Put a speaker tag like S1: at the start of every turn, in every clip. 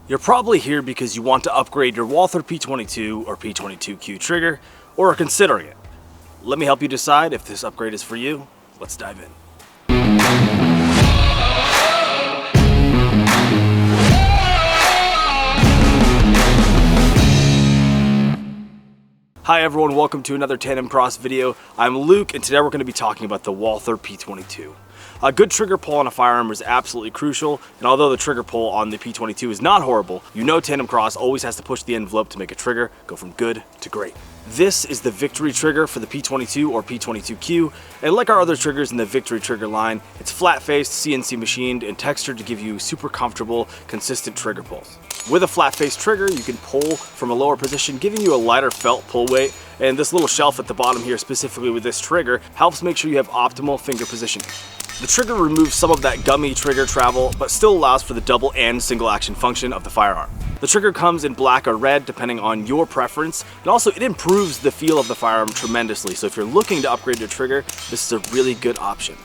S1: You're probably here because you want to upgrade your Walther P22 or P22Q trigger, or are considering it. Let me help you decide if this upgrade is for you. Let's dive in. Hi everyone, welcome to another Tandemkross video. I'm Luke, and today we're going to be talking about the Walther P22. A good trigger pull on a firearm is absolutely crucial, and although the trigger pull on the P22 is not horrible, you know Tandemkross always has to push the envelope to make a trigger go from good to great. This is the Victory Trigger for the P22 or P22Q, and like our other triggers in the Victory Trigger line, it's flat-faced, CNC machined, and textured to give you super comfortable, consistent trigger pulls. With a flat-faced trigger, you can pull from a lower position, giving you a lighter felt pull weight, and this little shelf at the bottom here, specifically with this trigger, helps make sure you have optimal finger positioning. The trigger removes some of that gummy trigger travel, but still allows for the double and single action function of the firearm. The trigger comes in black or red depending on your preference, and also it improves the feel of the firearm tremendously, so if you're looking to upgrade your trigger, this is a really good option.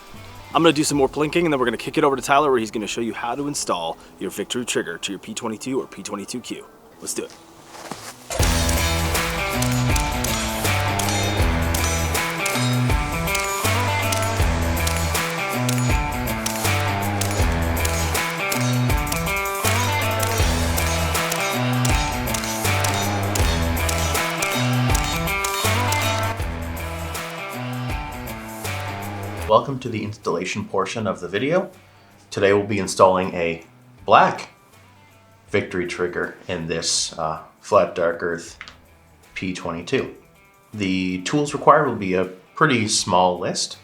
S1: I'm going to do some more plinking, and then we're going to kick it over to Tyler where he's going to show you how to install your Victory Trigger to your P22 or P22Q. Let's do it.
S2: Welcome to the installation portion of the video. Today we'll be installing a black Victory Trigger in this flat dark earth P22. The tools required will be a pretty small list.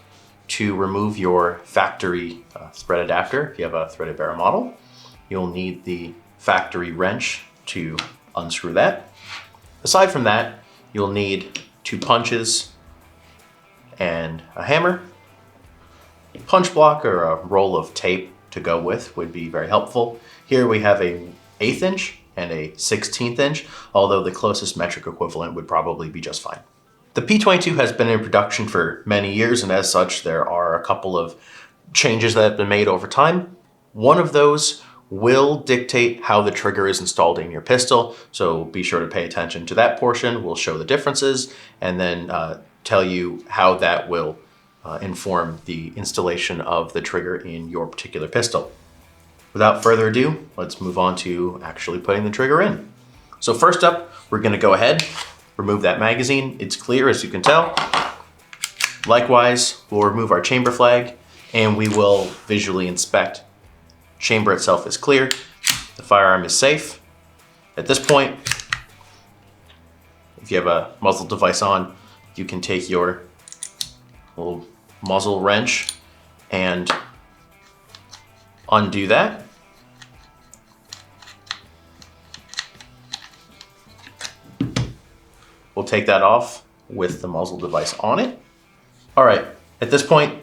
S2: To remove your factory thread adapter, if you have a threaded barrel model, you'll need the factory wrench to unscrew that. Aside from that, you'll need 2 punches and a hammer. Punch block or a roll of tape to go with would be very helpful. Here we have a 1/8 inch and a 1/16 inch, although the closest metric equivalent would probably be just fine. The P22 has been in production for many years, and as such there are a couple of changes that have been made over time. One of those will dictate how the trigger is installed in your pistol, so be sure to pay attention to that portion. We'll show the differences and then tell you how that will inform the installation of the trigger in your particular pistol. Without further ado, let's move on to actually putting the trigger in. So first up, we're going to go ahead, remove that magazine. It's clear, as you can tell. Likewise, we'll remove our chamber flag and we will visually inspect. Chamber itself is clear. The firearm is safe. At this point, if you have a muzzle device on, you can take your little muzzle wrench and undo that. We'll take that off with the muzzle device on it. All right, at this point,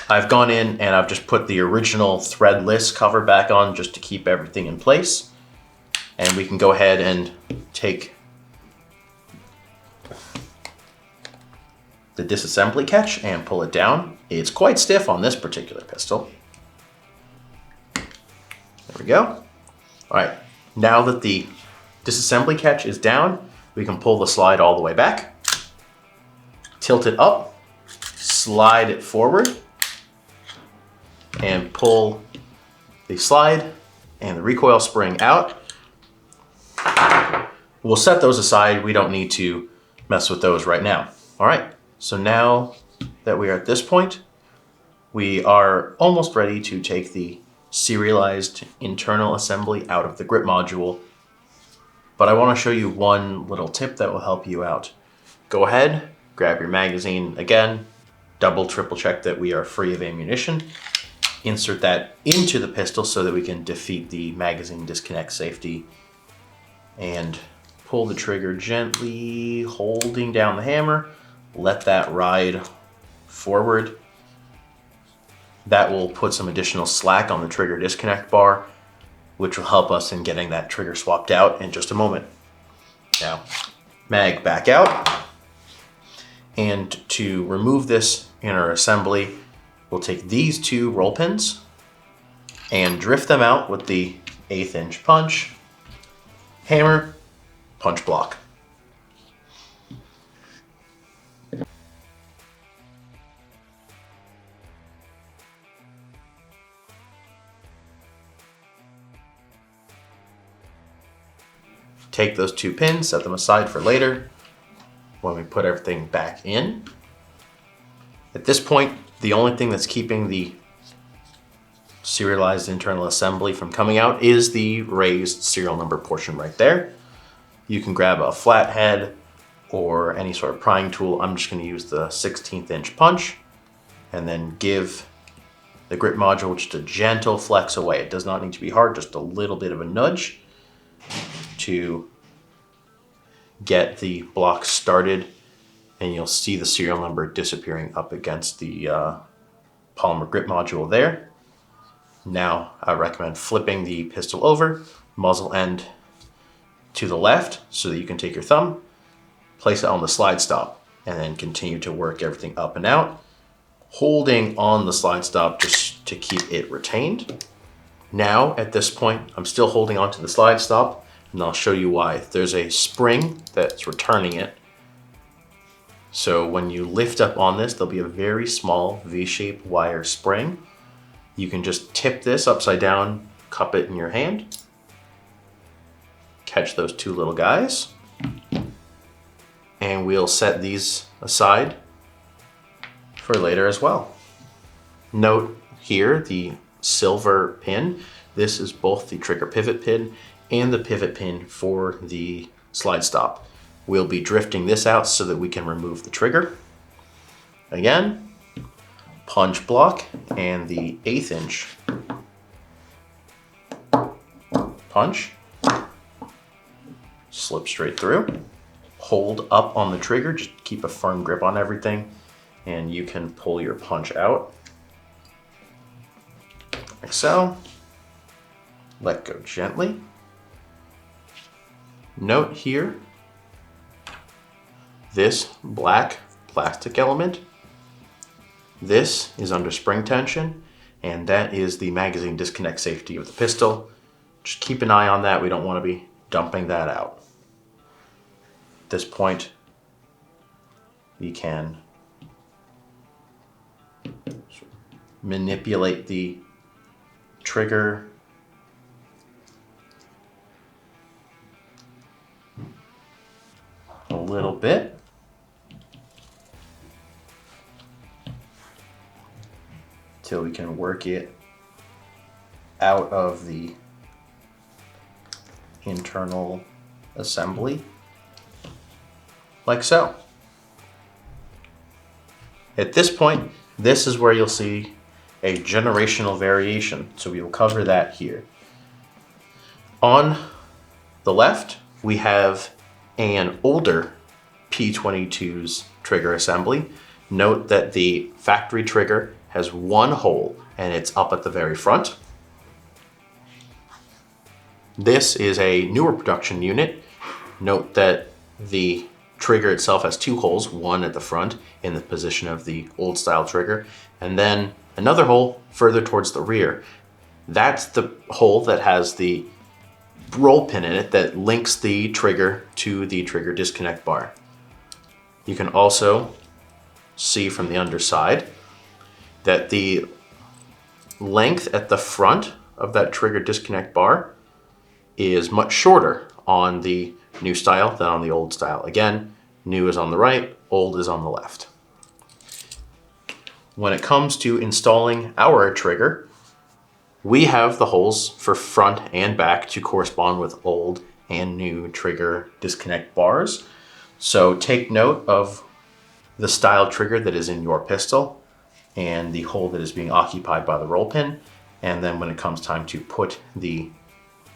S2: I've gone in and I've just put the original threadless cover back on just to keep everything in place. And we can go ahead and take the disassembly catch and pull it down. It's quite stiff on this particular pistol. There we go. All right, now that the disassembly catch is down, we can pull the slide all the way back, tilt it up, slide it forward, and pull the slide and the recoil spring out. We'll set those aside. We don't need to mess with those right now. All right. So now that we are at this point, we are almost ready to take the serialized internal assembly out of the grip module. But I want to show you one little tip that will help you out. Go ahead, grab your magazine again, double, triple check that we are free of ammunition. Insert that into the pistol so that we can defeat the magazine disconnect safety. And pull the trigger gently, holding down the hammer. Let that ride forward. That will put some additional slack on the trigger disconnect bar, which will help us in getting that trigger swapped out in just a moment. Now, mag back out. And to remove this inner assembly, we'll take these 2 roll pins and drift them out with the 1/8 inch punch hammer, punch block. Take those 2 pins, set them aside for later when we put everything back in. At this point, the only thing that's keeping the serialized internal assembly from coming out is the raised serial number portion right there. You can grab a flathead or any sort of prying tool. I'm just going to use the 16th inch punch and then give the grip module just a gentle flex away. It does not need to be hard, just a little bit of a nudge to get the block started, and you'll see the serial number disappearing up against the polymer grip module there. Now I recommend flipping the pistol over, muzzle end to the left so that you can take your thumb, place it on the slide stop, and then continue to work everything up and out, holding on the slide stop just to keep it retained. Now at this point, I'm still holding onto the slide stop, and I'll show you why. There's a spring that's returning it. So when you lift up on this, there'll be a very small V-shaped wire spring. You can just tip this upside down, cup it in your hand, catch those 2 little guys, and we'll set these aside for later as well. Note here the silver pin. This is both the trigger pivot pin and the pivot pin for the slide stop. We'll be drifting this out so that we can remove the trigger. Again, punch block and the 1/8 inch punch. Slip straight through. Hold up on the trigger, just keep a firm grip on everything, and you can pull your punch out. Like so. Let go gently. Note here, this black plastic element, this is under spring tension, and that is the magazine disconnect safety of the pistol. Just keep an eye on that. We don't want to be dumping that out. At this point, we can manipulate the trigger a little bit. Till we can work it out of the internal assembly, like so. At this point, this is where you'll see a generational variation, so we will cover that here. On the left, we have an older P22's trigger assembly. Note that the factory trigger has 1 hole and it's up at the very front. This is a newer production unit. Note that the trigger itself has 2 holes, one at the front in the position of the old style trigger, and then another hole further towards the rear. That's the hole that has the roll pin in it that links the trigger to the trigger disconnect bar. You can also see from the underside that the length at the front of that trigger disconnect bar is much shorter on the new style than on the old style. Again, new is on the right, old is on the left. When it comes to installing our trigger, we have the holes for front and back to correspond with old and new trigger disconnect bars. So take note of the style trigger that is in your pistol and the hole that is being occupied by the roll pin. And then when it comes time to put the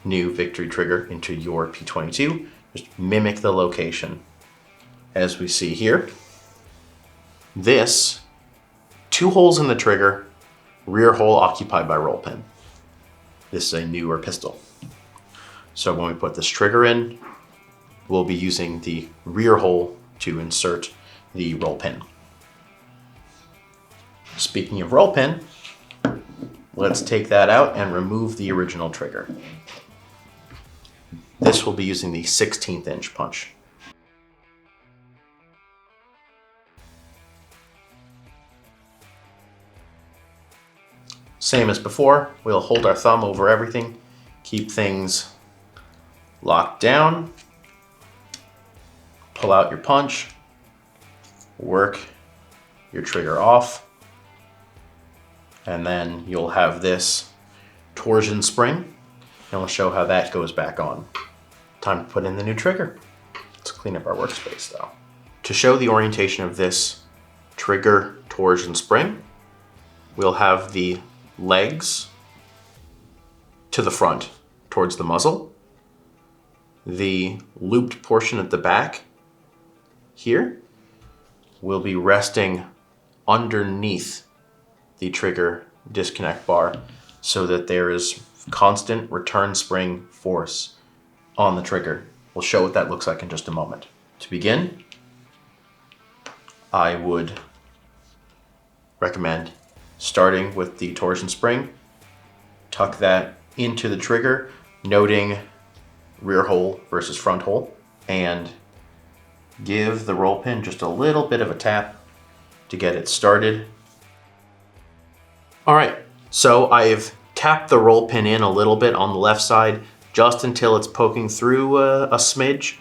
S2: new Victory trigger into your P22, just mimic the location. As we see here, this 2 holes in the trigger, rear hole occupied by roll pin. This is a newer pistol. So when we put this trigger in, we'll be using the rear hole to insert the roll pin. Speaking of roll pin, let's take that out and remove the original trigger. This will be using the 16th inch punch. Same as before, we'll hold our thumb over everything, keep things locked down, pull out your punch, work your trigger off, and then you'll have this torsion spring, and we'll show how that goes back on. Time to put in the new trigger. Let's clean up our workspace though. To show the orientation of this trigger torsion spring, we'll have the legs to the front towards the muzzle. The looped portion at the back here will be resting underneath the trigger disconnect bar so that there is constant return spring force on the trigger. We'll show what that looks like in just a moment. To begin, I would recommend starting with the torsion spring, tuck that into the trigger, noting rear hole versus front hole, and give the roll pin just a little bit of a tap to get it started. All right, so I've tapped the roll pin in a little bit on the left side, just until it's poking through a smidge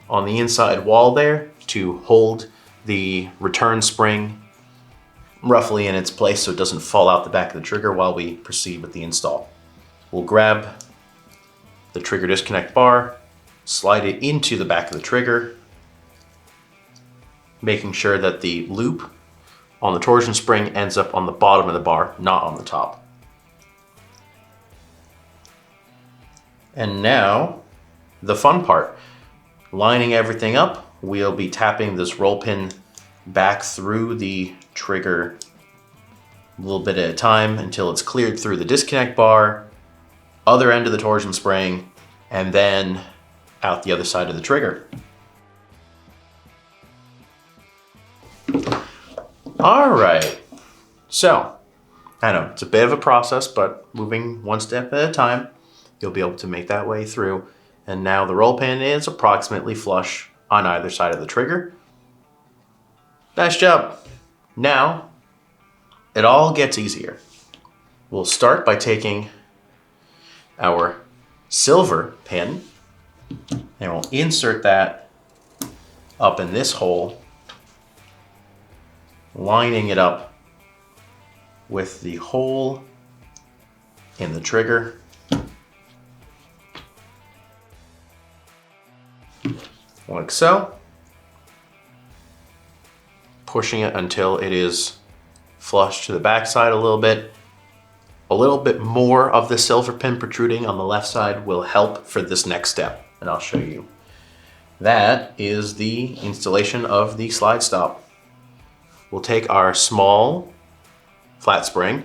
S2: on the inside wall there to hold the return spring roughly in its place so it doesn't fall out the back of the trigger while we proceed with the install. We'll grab the trigger disconnect bar, slide it into the back of the trigger, making sure that the loop on the torsion spring ends up on the bottom of the bar, not on the top. And now, the fun part. Lining everything up, we'll be tapping this roll pin back through the trigger a little bit at a time until it's cleared through the disconnect bar, other end of the torsion spring, and then out the other side of the trigger. All right, so I know it's a bit of a process, but moving one step at a time, you'll be able to make that way through. And now the roll pin is approximately flush on either side of the trigger. Nice job. Now, it all gets easier. We'll start by taking our silver pin and we'll insert that up in this hole, lining it up with the hole in the trigger. Like so. Pushing it until it is flush to the backside a little bit. A little bit more of the silver pin protruding on the left side will help for this next step, and I'll show you. That is the installation of the slide stop. We'll take our small flat spring.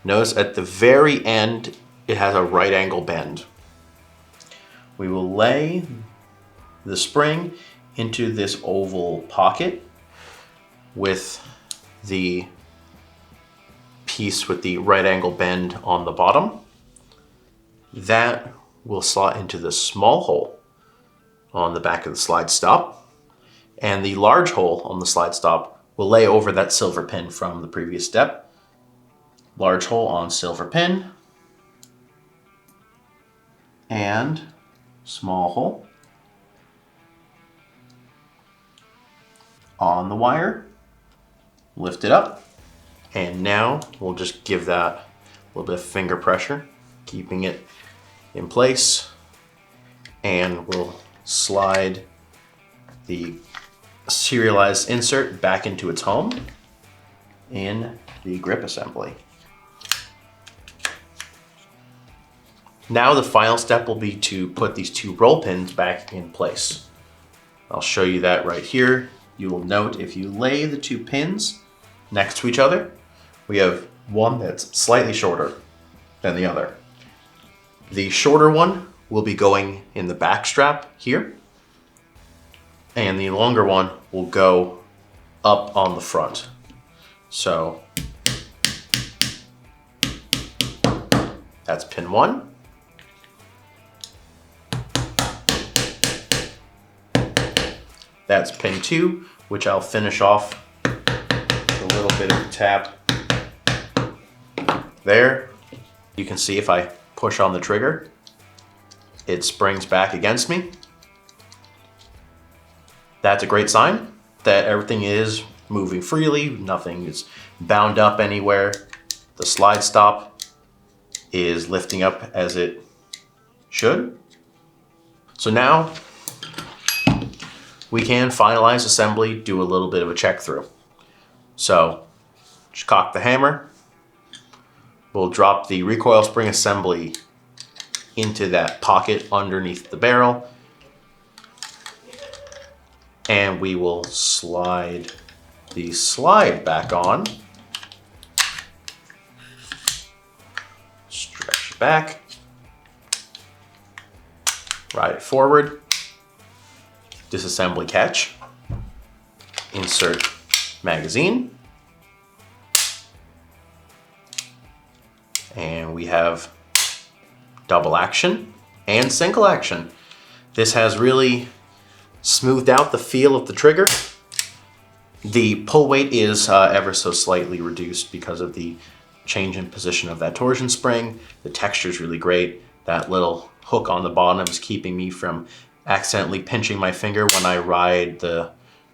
S2: Notice at the very end, it has a right angle bend. We will lay the spring into this oval pocket with the piece with the right angle bend on the bottom. That will slot into the small hole on the back of the slide stop, and the large hole on the slide stop will lay over that silver pin from the previous step. Large hole on silver pin and small hole on the wire. Lift it up, and now we'll just give that a little bit of finger pressure, keeping it in place, and we'll slide the serialized insert back into its home in the grip assembly. Now the final step will be to put these two roll pins back in place. I'll show you that right here. You will note if you lay the two pins next to each other, we have one that's slightly shorter than the other. The shorter one will be going in the back strap here, and the longer one will go up on the front. So that's pin 1. That's pin 2, which I'll finish off with a little bit of a tap there. You can see if I push on the trigger, it springs back against me. That's a great sign that everything is moving freely, nothing is bound up anywhere. The slide stop is lifting up as it should. So now we can finalize assembly, do a little bit of a check through. So just cock the hammer. We'll drop the recoil spring assembly into that pocket underneath the barrel. And we will slide the slide back on. Stretch it back. Ride it forward. Disassembly catch. Insert magazine. And we have double action and single action. This has really smoothed out the feel of the trigger. The pull weight is ever so slightly reduced because of the change in position of that torsion spring. The texture is really great. That little hook on the bottom is keeping me from accidentally pinching my finger when I ride the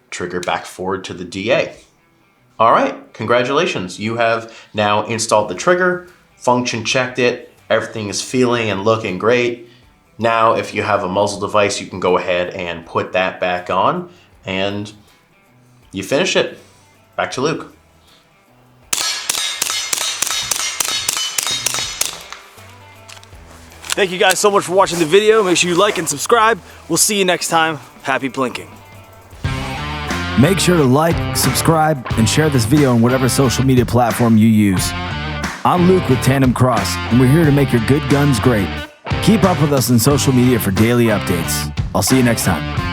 S2: trigger back forward to the DA. All right, congratulations. You have now installed the trigger, function checked it, everything is feeling and looking great. Now, if you have a muzzle device, you can go ahead and put that back on and you finish it. Back to Luke.
S1: Thank you guys so much for watching the video. Make sure you like and subscribe. We'll see you next time. Happy blinking.
S3: Make sure to like, subscribe, and share this video on whatever social media platform you use. I'm Luke with Tandemkross, and we're here to make your good guns great. Keep up with us on social media for daily updates. I'll see you next time.